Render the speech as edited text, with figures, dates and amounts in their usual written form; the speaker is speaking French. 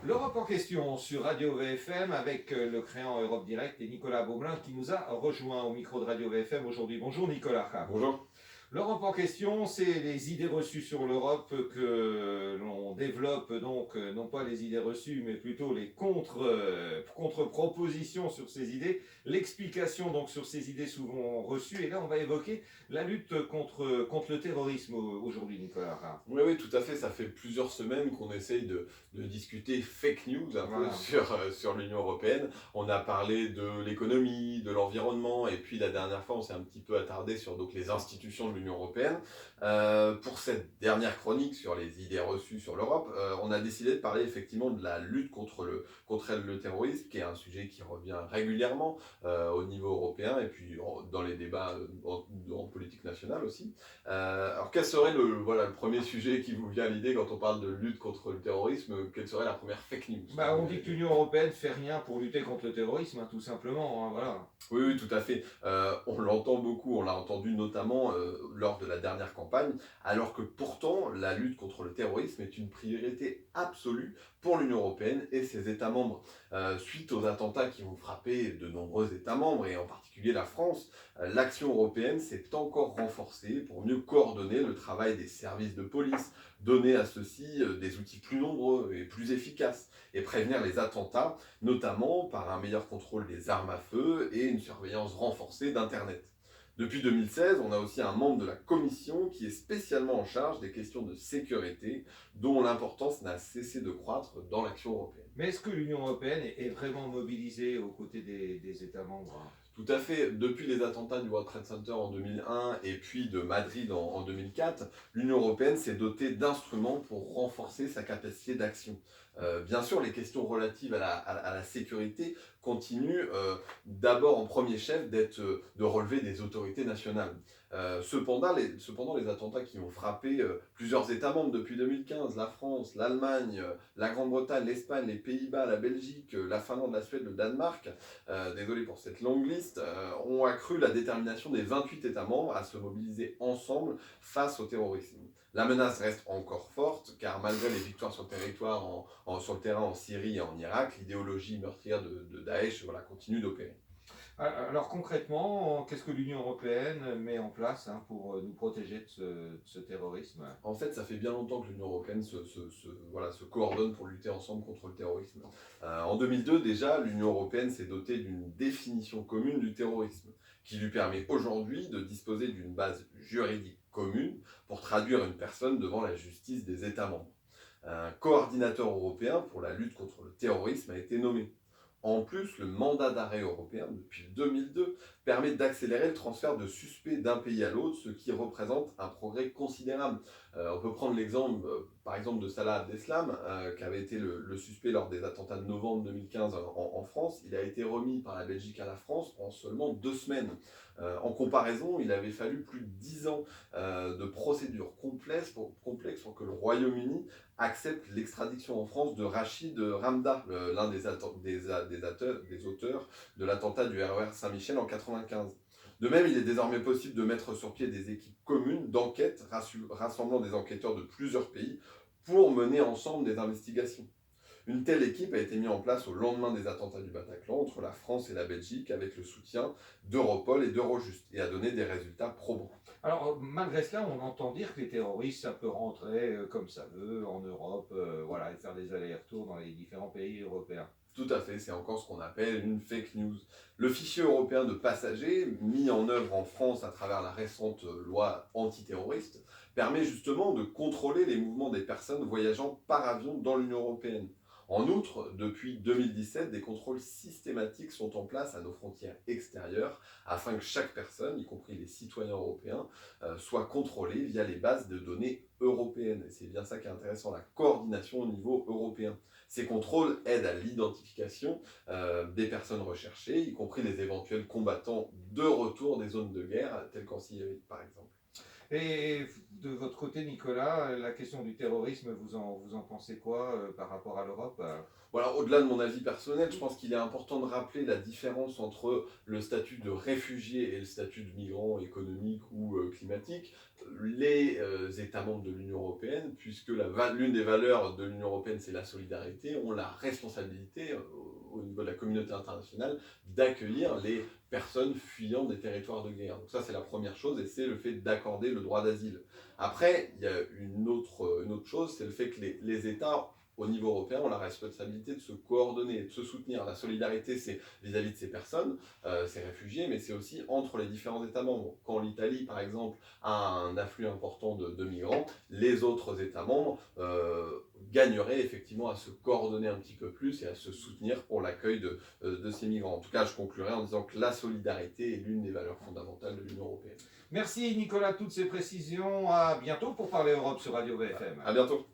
L'Europe en question sur Radio VFM avec le créant Europe Direct et Nicolas Beaumelin qui nous a rejoint au micro de Radio VFM aujourd'hui. Bonjour Nicolas. Bonjour. L'Europe en question, c'est les idées reçues sur l'Europe que l'on développe, donc non pas les idées reçues, mais plutôt les contre-propositions sur ces idées, l'explication donc sur ces idées souvent reçues. Et là, on va évoquer la lutte contre le terrorisme aujourd'hui, Nicolas. Oui, oui, tout à fait. Ça fait plusieurs semaines qu'on essaye de discuter fake news un peu Voilà. sur l'Union européenne. On a parlé de l'économie, de l'environnement, et puis la dernière fois, on s'est un petit peu attardé sur donc, les institutions de l'Union européenne. Pour cette dernière chronique sur les idées reçues sur l'Europe, on a décidé de parler effectivement de la lutte contre le terrorisme, qui est un sujet qui revient régulièrement au niveau européen, et puis dans les débats en politique nationale aussi. Alors quel serait le premier sujet qui vous vient à l'idée quand on parle de lutte contre le terrorisme? Quelle serait la première fake news? On dit que l'Union européenne fait rien pour lutter contre le terrorisme, tout simplement. Voilà. Oui, oui, tout à fait. On l'entend beaucoup, on l'a entendu notamment lors de la dernière campagne, alors que pourtant la lutte contre le terrorisme est une priorité absolue pour l'Union européenne et ses États membres. Suite aux attentats qui ont frappé de nombreux États membres, et en particulier la France, l'action européenne s'est encore renforcée pour mieux coordonner le travail des services de police, donner à ceux-ci des outils plus nombreux et plus efficaces, et prévenir les attentats, notamment par un meilleur contrôle des armes à feu et une surveillance renforcée d'Internet. Depuis 2016, on a aussi un membre de la Commission qui est spécialement en charge des questions de sécurité, dont l'importance n'a cessé de croître dans l'action européenne. Mais est-ce que l'Union européenne est vraiment mobilisée aux côtés des États membres? Tout à fait. Depuis les attentats du World Trade Center en 2001 et puis de Madrid en 2004, l'Union européenne s'est dotée d'instruments pour renforcer sa capacité d'action. Bien sûr, les questions relatives à la sécurité continuent d'abord en premier chef de relever des autorités nationales. Cependant, les attentats qui ont frappé plusieurs États membres depuis 2015, la France, l'Allemagne, la Grande-Bretagne, l'Espagne, les Pays-Bas, la Belgique, la Finlande, la Suède, le Danemark, désolé pour cette longue liste, ont accru la détermination des 28 États membres à se mobiliser ensemble face au terrorisme. La menace reste encore forte, car malgré les victoires sur le territoire, sur le terrain en Syrie et en Irak, l'idéologie meurtrière de Daesh continue d'opérer. Alors concrètement, qu'est-ce que l'Union européenne met en place pour nous protéger de ce terrorisme? En fait, ça fait bien longtemps que l'Union européenne se coordonne pour lutter ensemble contre le terrorisme. En 2002, déjà, l'Union européenne s'est dotée d'une définition commune du terrorisme, qui lui permet aujourd'hui de disposer d'une base juridique commune pour traduire une personne devant la justice des États membres. Un coordinateur européen pour la lutte contre le terrorisme a été nommé. En plus, le mandat d'arrêt européen, depuis 2002, permet d'accélérer le transfert de suspects d'un pays à l'autre, ce qui représente un progrès considérable. On peut prendre l'exemple, par exemple, de Salah Abdeslam, qui avait été le suspect lors des attentats de novembre 2015 en France. Il a été remis par la Belgique à la France en seulement 2 semaines. En comparaison, il avait fallu plus de 10 ans de procédures complexes pour que le Royaume-Uni accepte l'extradition en France de Rachid Ramda, l'un des auteurs de l'attentat du RER Saint-Michel en 1995. De même, il est désormais possible de mettre sur pied des équipes communes d'enquête rassemblant des enquêteurs de plusieurs pays pour mener ensemble des investigations. Une telle équipe a été mise en place au lendemain des attentats du Bataclan entre la France et la Belgique avec le soutien d'Europol et d'Eurojust et a donné des résultats probants. Alors malgré cela, on entend dire que les terroristes, ça peut rentrer comme ça veut en Europe, et faire des allers-retours dans les différents pays européens. Tout à fait, c'est encore ce qu'on appelle une fake news. Le fichier européen de passagers, mis en œuvre en France à travers la récente loi antiterroriste, permet justement de contrôler les mouvements des personnes voyageant par avion dans l'Union européenne. En outre, depuis 2017, des contrôles systématiques sont en place à nos frontières extérieures afin que chaque personne, y compris les citoyens européens, soit contrôlée via les bases de données européennes. Et c'est bien ça qui est intéressant, la coordination au niveau européen. Ces contrôles aident à l'identification des personnes recherchées, y compris les éventuels combattants de retour des zones de guerre, tels qu'en Syrie par exemple. Et de votre côté, Nicolas, la question du terrorisme, vous en pensez quoi par rapport à l'Europe? Voilà, au-delà de mon avis personnel, je pense qu'il est important de rappeler la différence entre le statut de réfugié et le statut de migrant économique ou climatique. les États membres de l'Union européenne, puisque l'une des valeurs de l'Union européenne, c'est la solidarité, ont la responsabilité, au niveau de la communauté internationale, d'accueillir les personnes fuyant des territoires de guerre. Donc ça, c'est la première chose, et c'est le fait d'accorder le droit d'asile. Après, il y a une autre chose, c'est le fait que les États, au niveau européen, ont la responsabilité de se coordonner, de se soutenir. La solidarité, c'est vis-à-vis de ces personnes, ces réfugiés, mais c'est aussi entre les différents États membres. Quand l'Italie, par exemple, a un afflux important de migrants, les autres États membres gagneraient effectivement à se coordonner un petit peu plus et à se soutenir pour l'accueil de ces migrants. En tout cas, je conclurai en disant que la solidarité est l'une des valeurs fondamentales de l'Union européenne. Merci Nicolas, toutes ces précisions. À bientôt pour parler Europe sur Radio VFM. À bientôt.